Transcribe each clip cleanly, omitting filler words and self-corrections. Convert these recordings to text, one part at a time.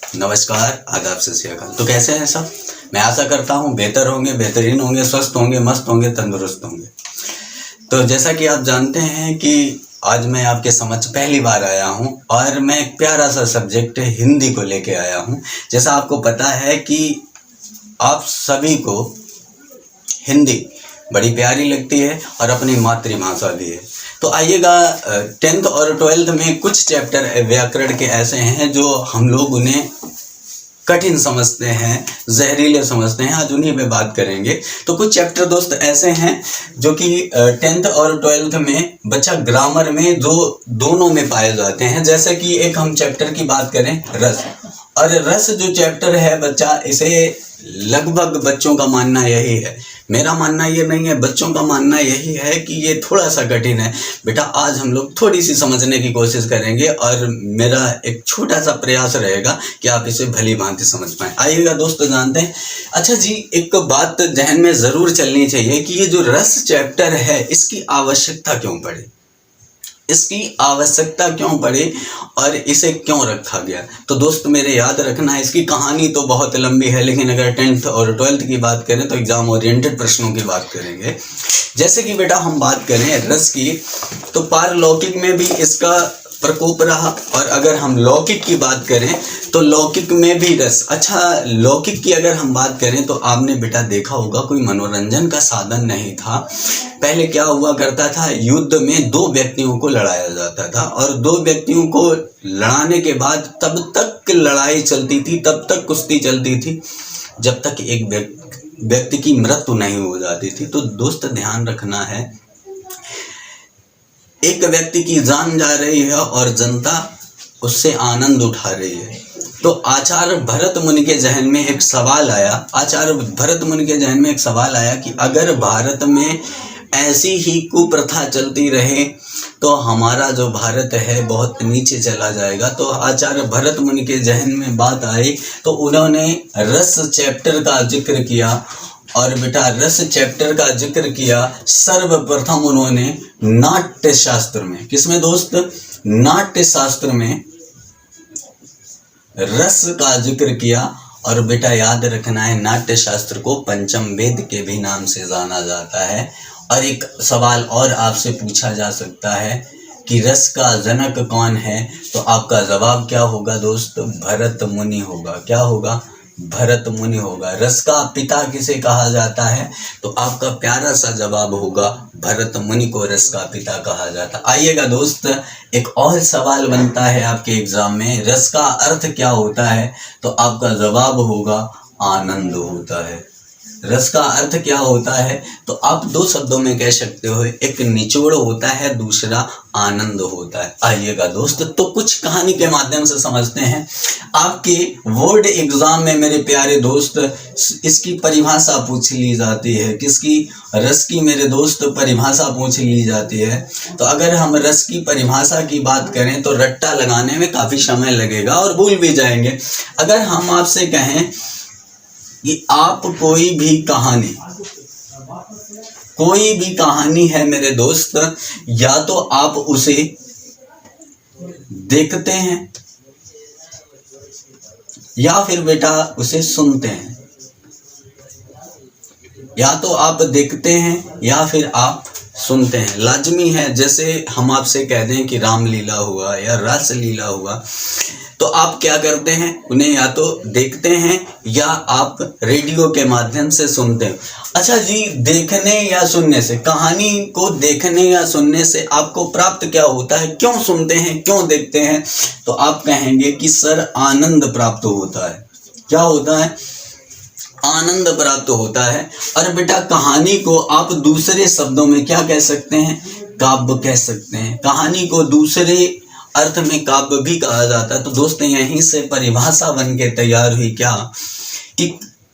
नमस्कार, आदाब, सत श्री अकाल। तो कैसे हैं सब? मैं आशा करता हूँ बेहतर होंगे, बेहतरीन होंगे, स्वस्थ होंगे, मस्त होंगे, तंदुरुस्त होंगे। तो जैसा कि आप जानते हैं कि आज मैं आपके समक्ष पहली बार आया हूँ और मैं एक प्यारा सा सब्जेक्ट हिंदी को लेके आया हूँ। जैसा आपको पता है कि आप सभी को हिंदी बड़ी प्यारी लगती है और अपनी मातृभाषा भी है। तो आइएगा, 10th और 12th में कुछ चैप्टर व्याकरण के ऐसे हैं जो हम लोग उन्हें कठिन समझते हैं, जहरीले समझते हैं। आज उन्हीं पे बात करेंगे। तो कुछ चैप्टर दोस्त ऐसे हैं जो कि 10th और 12th में बच्चा ग्रामर में जो दोनों में पाए जाते हैं। जैसे कि एक हम चैप्टर की बात करें, रस। और रस जो चैप्टर है बच्चा, इसे लगभग बच्चों का मानना यही है, मेरा मानना ये नहीं है, बच्चों का मानना यही है कि ये थोड़ा सा कठिन है। बेटा आज हम लोग थोड़ी सी समझने की कोशिश करेंगे और मेरा एक छोटा सा प्रयास रहेगा कि आप इसे भली भांति समझ पाएं। आइएगा दोस्त, जानते हैं। अच्छा जी, एक बात जहन में ज़रूर चलनी चाहिए कि ये जो रस चैप्टर है इसकी आवश्यकता क्यों पड़ी, इसकी आवश्यकता क्यों पड़ी और इसे क्यों रखा गया। तो दोस्त मेरे याद रखना है, इसकी कहानी तो बहुत लंबी है, लेकिन अगर 10th और 12th की बात करें तो एग्जाम ओरिएंटेड प्रश्नों की बात करेंगे। जैसे कि बेटा हम बात करें रस की, तो पारलौकिक में भी इसका प्रकोप रहा। और अगर हम लौकिक की बात करें तो लौकिक में भी रस। अच्छा, लौकिक की अगर हम बात करें तो आपने बेटा देखा होगा कोई मनोरंजन का साधन नहीं था। पहले क्या हुआ करता था, युद्ध में दो व्यक्तियों को लड़ाया जाता था और दो व्यक्तियों को लड़ाने के बाद तब तक लड़ाई चलती थी, तब तक कुश्ती चलती थी जब तक एक व्यक्ति की मृत्यु नहीं हो जाती थी। तो दोस्त ध्यान रखना है, एक व्यक्ति की जान जा रही है और जनता उससे आनंद उठा रही है। तो आचार्य भरत मुनि के जहन में एक सवाल आया कि अगर भारत में ऐसी ही कुप्रथा चलती रहे तो हमारा जो भारत है बहुत नीचे चला जाएगा। तो आचार्य भरत मुनि के जहन में बात आई तो उन्होंने रस चैप्टर का जिक्र किया। और बेटा रस चैप्टर का जिक्र किया सर्वप्रथम उन्होंने नाट्य शास्त्र में। किसमें दोस्त? नाट्य शास्त्र में रस का जिक्र किया। और बेटा याद रखना है, नाट्य शास्त्र को पंचम वेद के भी नाम से जाना जाता है। और एक सवाल और आपसे पूछा जा सकता है कि रस का जनक कौन है, तो आपका जवाब क्या होगा दोस्त? भरत मुनि होगा। क्या होगा? भरत मुनि होगा। रस का पिता किसे कहा जाता है? तो आपका प्यारा सा जवाब होगा भरत मुनि को रस का पिता कहा जाता। आइएगा दोस्त, एक और सवाल बनता है आपके एग्जाम में, रस का अर्थ क्या होता है? तो आपका जवाब होगा आनंद होता है। रस का अर्थ क्या होता है? तो आप दो शब्दों में कह सकते हो, एक निचोड़ होता है, दूसरा आनंद होता है। आइएगा दोस्त, तो कुछ कहानी के माध्यम से समझते हैं। आपके बोर्ड एग्जाम में मेरे प्यारे दोस्त इसकी परिभाषा पूछ ली जाती है। किसकी? रस की मेरे दोस्त परिभाषा पूछ ली जाती है। तो अगर हम रस की परिभाषा की बात करें तो रट्टा लगाने में काफ़ी समय लगेगा और भूल भी जाएंगे। अगर हम आपसे कहें कि आप कोई भी कहानी है मेरे दोस्त, या तो आप उसे देखते हैं या फिर बेटा उसे सुनते हैं। या तो आप देखते हैं या फिर आप सुनते हैं, लाजमी है। जैसे हम आपसे कह दें कि रामलीला हुआ या रासलीला हुआ, तो आप क्या करते हैं? उन्हें या तो देखते हैं या आप रेडियो के माध्यम से सुनते हैं। अच्छा जी, देखने या सुनने से, कहानी को देखने या सुनने से आपको प्राप्त क्या होता है? क्यों सुनते हैं, क्यों देखते हैं? तो आप कहेंगे कि सर आनंद प्राप्त होता है। क्या होता है? आनंद प्राप्त होता है। और बेटा कहानी को आप दूसरे शब्दों में क्या कह सकते हैं? काव्य कह सकते हैं। कहानी को दूसरे अर्थ में काव्य भी कहा जाता है। तो दोस्त यहीं से परिभाषा बन के तैयार हुई क्या, कि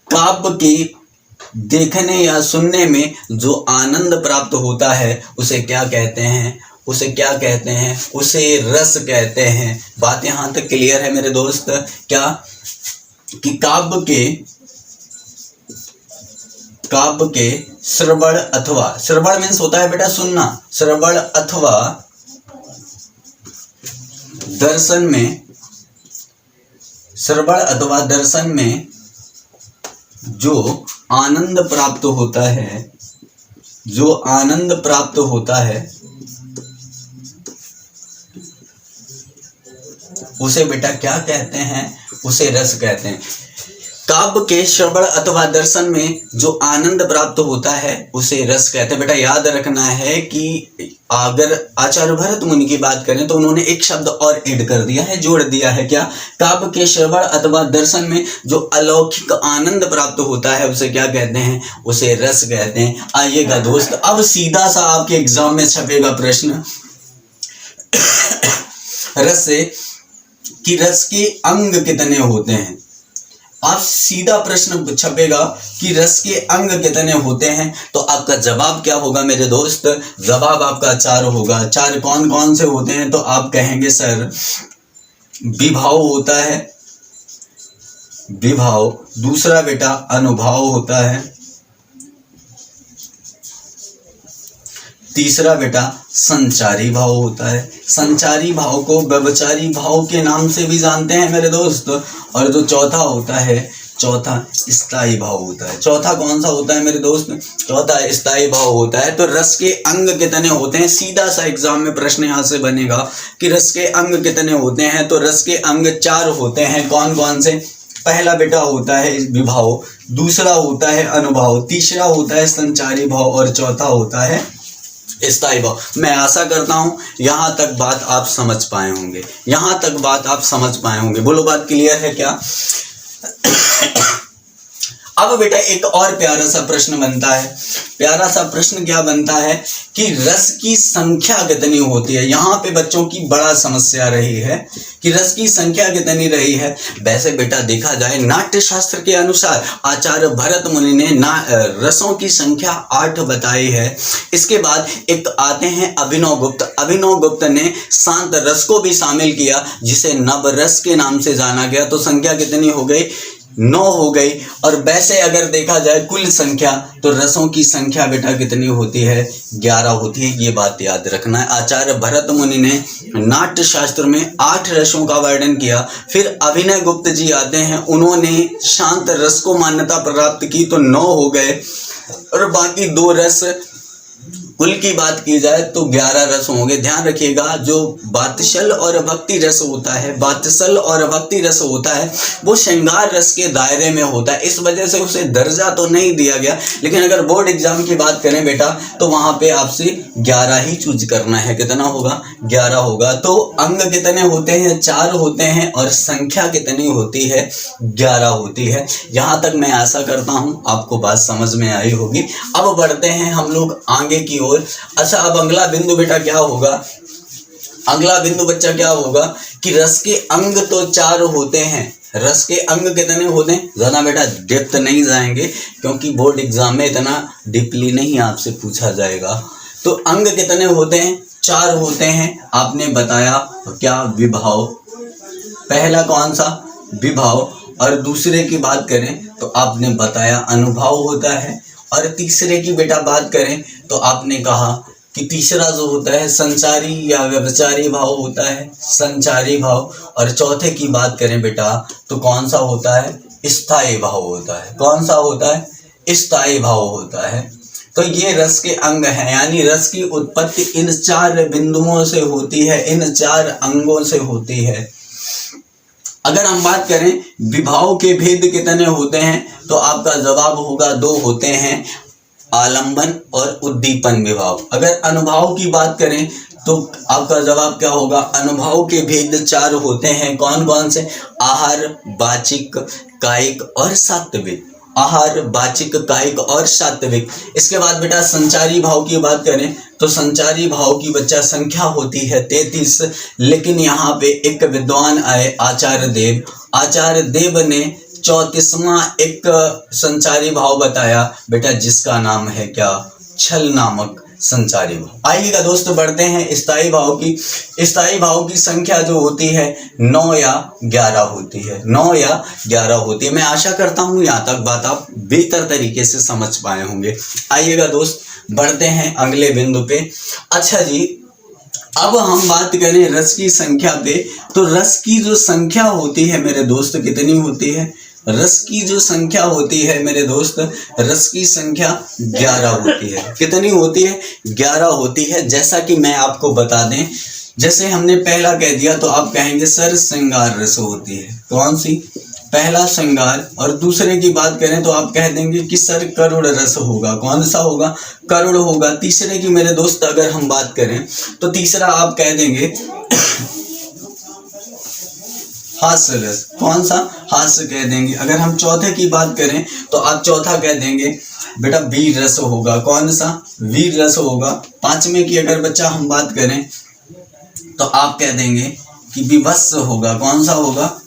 काव्य के देखने या सुनने में जो आनंद प्राप्त होता है उसे क्या कहते हैं? उसे रस कहते हैं। बात यहाँ तक क्लियर है मेरे दोस्त? क्या कि काव्य के श्रवण अथवा, श्रवण मीन्स होता है बेटा सुनना, श्रवण दर्शन में श्रवण अथवा दर्शन में जो आनंद प्राप्त होता है, जो आनंद प्राप्त होता है उसे बेटा क्या कहते हैं? उसे रस कहते हैं। काव्य के श्रवण अथवा दर्शन में जो आनंद प्राप्त होता है उसे रस कहते हैं। बेटा याद रखना है कि अगर आचार्य भरत मुनि की बात करें तो उन्होंने एक शब्द और ऐड कर दिया है, जोड़ दिया है। क्या? काव्य के श्रवण अथवा दर्शन में जो अलौकिक आनंद प्राप्त होता है उसे क्या कहते हैं? उसे रस कहते हैं। आइएगा दोस्त, अब सीधा सा आपके एग्जाम में छपेगा प्रश्न रस से कि रस के अंग कितने होते हैं। आप सीधा प्रश्न छपेगा कि रस के अंग कितने होते हैं, तो आपका जवाब क्या होगा मेरे दोस्त? जवाब आपका 4 होगा। 4 कौन कौन से होते हैं? तो आप कहेंगे सर विभाव होता है, विभाव, दूसरा बेटा अनुभाव होता है, तीसरा बेटा संचारी भाव होता है। संचारी भाव को व्यभिचारी भाव के नाम से भी जानते हैं मेरे दोस्त। और जो चौथा होता है, चौथा स्थायी भाव होता है। चौथा कौन सा होता है मेरे दोस्त? चौथा स्थायी भाव होता है। तो रस के अंग कितने होते हैं? सीधा सा एग्जाम में प्रश्न यहाँ से बनेगा कि रस के अंग कितने होते हैं। तो रस के अंग 4 होते हैं। कौन कौन से? पहला बेटा होता है विभाव, दूसरा होता है अनुभाव, तीसरा होता है संचारी भाव और चौथा होता है स्थायी भाव। मैं आशा करता हूं यहां तक बात आप समझ पाए होंगे, यहां तक बात आप समझ पाए होंगे। बोलो बात क्लियर है क्या? अब बेटा एक और प्यारा सा प्रश्न बनता है। प्यारा सा प्रश्न क्या बनता है कि रस की संख्या कितनी होती है। यहाँ पे बच्चों की बड़ा समस्या रही है कि रस की संख्या कितनी रही है। वैसे बेटा देखा जाए नाट्य शास्त्र के अनुसार आचार्य भरत मुनि ने रसों की संख्या 8 बताई है। इसके बाद एक आते हैं अभिनव गुप्त। अभिनव गुप्त ने शांत रस को भी शामिल किया जिसे नव रस के नाम से जाना गया। तो संख्या कितनी हो गई? 9 हो गई। और वैसे अगर देखा जाए कुल संख्या तो रसों की संख्या बेटा कितनी होती है? 11 होती है। ये बात याद रखना है। आचार्य भरत मुनि ने नाट्य शास्त्र में 8 रसों का वर्णन किया। फिर अभिनव गुप्त जी आते हैं, उन्होंने शांत रस को मान्यता प्राप्त की तो 9 हो गए। और बाकी 2 रस कुल की बात की जाए तो 11 रस होंगे। ध्यान रखिएगा जो वात्सल और भक्ति रस होता है, वात्सल और भक्ति रस होता है वो श्रृंगार रस के दायरे में होता है। इस वजह से उसे दर्जा तो नहीं दिया गया। लेकिन अगर बोर्ड एग्जाम की बात करें बेटा तो वहां पे आपसे 11 ही चूज करना है। कितना होगा? 11 होगा। तो अंग कितने होते हैं? 4 होते हैं। और संख्या कितनी होती है? 11 होती है। यहाँ तक मैं आशा करता हूँ आपको बात समझ में आई होगी। अब बढ़ते हैं हम लोग आगे की ओर। अच्छा, अब अगला बिंदु बेटा क्या होगा? अगला बिंदु बच्चा क्या होगा कि रस के अंग तो 4 होते हैं। रस के अंग कितने होते हैं? ज्यादा बेटा डेप्थ नहीं जाएंगे क्योंकि बोर्ड एग्जाम में इतना डीपली नहीं आपसे पूछा जाएगा। तो अंग कितने होते हैं? 4 होते हैं। आपने बताया क्या? विभाव। पहला कौन सा? विभाव। और दूसरे की बात करें तो आपने बताया अनुभाव होता है। और तीसरे की बेटा बात करें तो आपने कहा कि तीसरा जो होता है संचारी या व्यभिचारी भाव होता है, संचारी भाव। और चौथे की बात करें बेटा तो कौन सा होता है? स्थायी भाव होता है। कौन सा होता है? स्थायी भाव होता है। तो ये रस के अंग हैं, यानी रस की उत्पत्ति इन 4 बिंदुओं से होती है, इन 4 अंगों से होती है। अगर हम बात करें विभाव के भेद कितने होते हैं तो आपका जवाब होगा 2 होते हैं, आलंबन और उद्दीपन विभाव। अगर अनुभाव की बात करें तो आपका जवाब क्या होगा? अनुभाव के भेद 4 होते हैं। कौन कौन से? आहार, वाचिक, कायिक और सात्विक। आहार, वाचिक, कायिक और सात्विक। इसके बाद बेटा संचारी भाव की बात करें तो संचारी भाव की बच्चा संख्या होती है 33। लेकिन यहाँ पे एक विद्वान आए आचार्य देव। आचार्य देव ने 34वां एक संचारी भाव बताया बेटा जिसका नाम है क्या? छल नामक संचारी भाव। आइएगा दोस्तों बढ़ते हैं स्थायी भाव की। स्थायी भाव की संख्या जो होती है 9 या 11 होती है। 9 या 11 होती है। मैं आशा करता हूँ यहाँ तक बात आप बेहतर तरीके से समझ पाए होंगे। आइएगा दोस्त बढ़ते हैं अगले बिंदु पे। अच्छा जी, अब हम बात करें रस की संख्या पे, तो रस की जो संख्या होती है मेरे दोस्त कितनी होती है? रस की जो संख्या होती है मेरे दोस्त, रस की संख्या 11 होती है। कितनी होती है? 11 होती है। जैसा कि मैं आपको बता दें, जैसे हमने पहला कह दिया तो आप कहेंगे सर श्रृंगार रस होती है। कौन सी? पहला श्रृंगार। और दूसरे की बात करें तो आप कह देंगे कि सर करुण रस होगा। कौन सा होगा? करुण होगा। तीसरे की मेरे दोस्त अगर हम बात करें तो तीसरा आप कह देंगे हास्य रस। कौन सा? हास्य कह देंगे। अगर हम चौथे की बात करें तो आप चौथा कह देंगे बेटा वीर रस होगा। कौन सा? वीर रस होगा। पांचवें की अगर बच्चा हम बात करें तो आप कह देंगे कि विभत्स होगा। कौन सा होगा?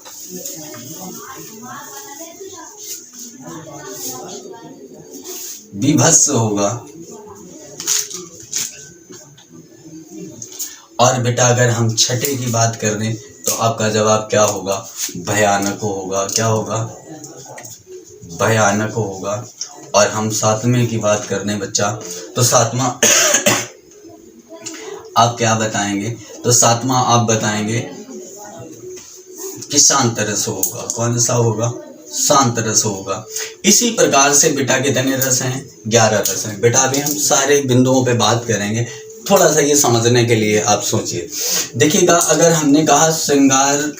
विभत्स होगा। और बेटा अगर हम छठे की बात कर रहे तो आपका जवाब क्या होगा? भयानक होगा। क्या होगा? भयानक होगा। और हम सातवें की बात कर रहे बच्चा, तो सातवां आप क्या बताएंगे? तो सातवां आप बताएंगे कि शांत रस होगा। कौन सा होगा? शांत रस होगा। इसी प्रकार से बेटा कितने रस हैं? 11 रस हैं। बेटा अभी हम सारे बिंदुओं पे बात करेंगे, थोड़ा सा ये समझने के लिए आप सोचिए। देखिएगा, अगर हमने कहा श्रृंगार,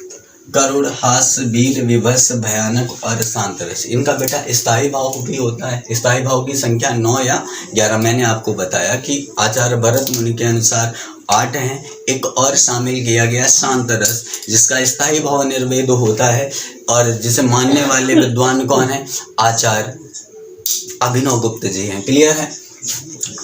करुण, हास्य, वीर, विभत्स, भयानक और शांत रस, इनका बेटा स्थायी भाव भी होता है। स्थायी भाव की संख्या 9 या 11। मैंने आपको बताया कि आचार्य भरत मुनि के अनुसार 8 हैं। एक और शामिल किया गया शांत रस, जिसका स्थायी भाव निर्वेद होता है और जिसे मानने वाले विद्वान कौन है? आचार्य अभिनव गुप्त जी हैं। क्लियर है?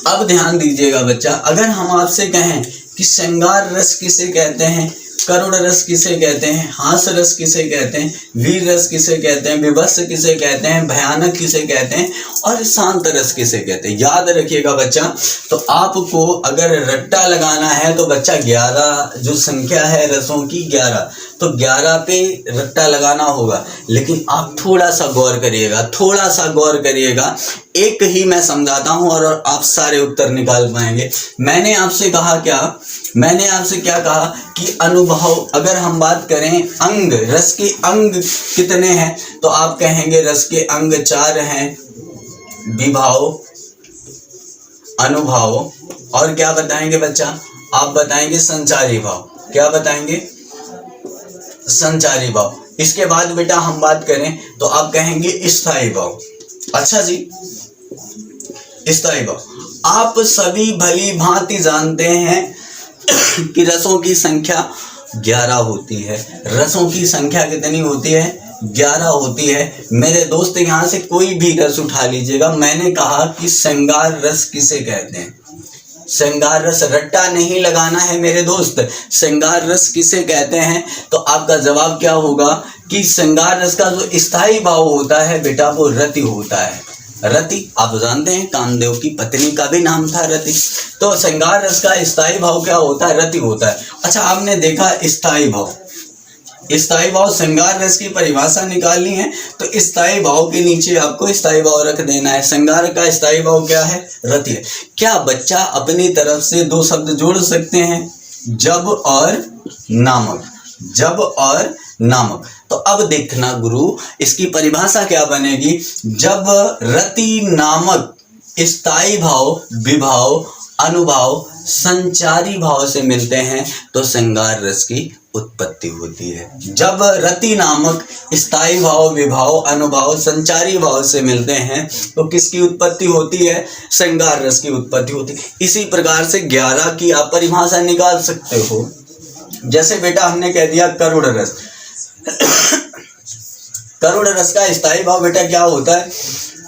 अब ध्यान दीजिएगा बच्चा, अगर हम आपसे कहें कि श्रृंगार रस किसे कहते हैं, करुण रस किसे कहते हैं, हास्य रस किसे कहते हैं, वीर रस किसे कहते हैं, विभत्स किसे कहते हैं, भयानक किसे कहते हैं और शांत रस किसे कहते हैं, याद रखिएगा बच्चा। तो आपको अगर रट्टा लगाना है तो बच्चा 11 जो संख्या है रसों की 11, तो 11 पे रट्टा लगाना होगा। लेकिन आप थोड़ा सा गौर करिएगा, थोड़ा सा गौर करिएगा। एक ही मैं समझाता हूं और आप सारे उत्तर निकाल पाएंगे। मैंने आपसे कहा क्या? मैंने आपसे क्या कहा कि अनुभव, अगर हम बात करें अंग, रस के अंग कितने हैं, तो आप कहेंगे रस के अंग 4 हैं। विभाव, अनुभाव और क्या बताएंगे बच्चा? आप बताएंगे संचारी भाव। क्या बताएंगे? संचारी भाव। इसके बाद बेटा हम बात करें तो आप कहेंगे स्थायी भाव। अच्छा जी, स्थायी भाव। आप सभी भली भांति जानते हैं कि रसों की संख्या 11 होती है। रसों की संख्या कितनी होती है? 11 होती है। मेरे दोस्त यहाँ से कोई भी रस उठा लीजिएगा। मैंने कहा कि श्रृंगार रस किसे कहते हैं? श्रृंगार रस, रट्टा नहीं लगाना है मेरे दोस्त। श्रृंगार रस किसे कहते हैं? तो आपका जवाब क्या होगा कि श्रृंगार रस का जो स्थायी भाव होता है बेटा वो रति होता है। रति आप जानते हैं, कामदेव की पत्नी का भी नाम था रति। तो श्रृंगार रस का स्थायी भाव क्या होता है? रति होता है। अच्छा, आपने देखा स्थायी भाव, स्थायी भाव, श्रृंगार रस की परिभाषा निकालनी है तो स्थायी भाव के नीचे आपको स्थायी भाव रख देना है। श्रृंगार का स्थायी भाव क्या है? रति है। क्या बच्चा अपनी तरफ से 2 शब्द जोड़ सकते हैं? जब और नामक। जब और नामक। तो अब देखना गुरु, इसकी परिभाषा क्या बनेगी? जब रति नामक स्थायी भाव, विभाव, अनुभाव, संचारी भाव से मिलते हैं तो श्रृंगार रस की उत्पत्ति होती है। जब रति नामक स्थायी भाव, विभाव, अनुभाव, संचारी भाव से मिलते हैं तो किसकी उत्पत्ति होती है? श्रृंगार रस की उत्पत्ति होती है। इसी प्रकार से 11 की आप परिभाषा निकाल सकते हो। जैसे बेटा हमने कह दिया करुण रस। करुण रस का स्थायी भाव बेटा क्या होता है?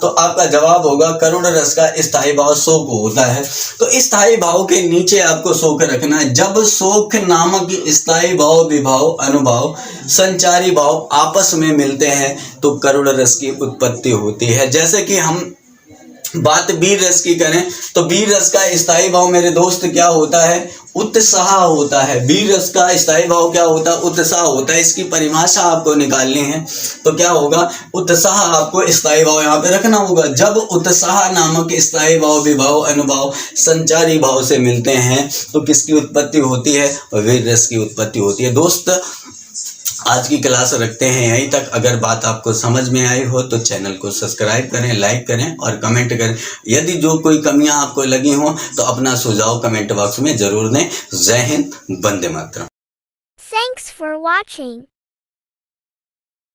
तो आपका जवाब होगा करुण रस का स्थायी भाव शोक होता है। तो स्थायी भाव के नीचे आपको शोक रखना है। जब शोक नामक स्थायी भाव, विभाव, अनुभाव, संचारी भाव आपस में मिलते हैं तो करुण रस की उत्पत्ति होती है। जैसे कि हम बात वीर रस की करें तो वीर रस का स्थायी भाव मेरे दोस्त क्या होता है? उत्साह होता है। वीर रस का स्थायी भाव क्या होता है? उत्साह होता है। इसकी परिभाषा आपको निकालनी है तो क्या होगा? उत्साह आपको स्थायी भाव यहाँ पे रखना होगा। जब उत्साह नामक स्थायी भाव विभाव अनुभाव संचारी भाव से मिलते हैं तो किसकी उत्पत्ति होती है? वीर रस की उत्पत्ति होती है। दोस्त आज की क्लास रखते हैं यहीं तक। अगर बात आपको समझ में आई हो तो चैनल को सब्सक्राइब करें, लाइक करें और कमेंट करें। यदि जो कोई कमियां आपको लगी हों तो अपना सुझाव कमेंट बॉक्स में जरूर दें। जय Hind, Vande Mataram. Thanks for watching.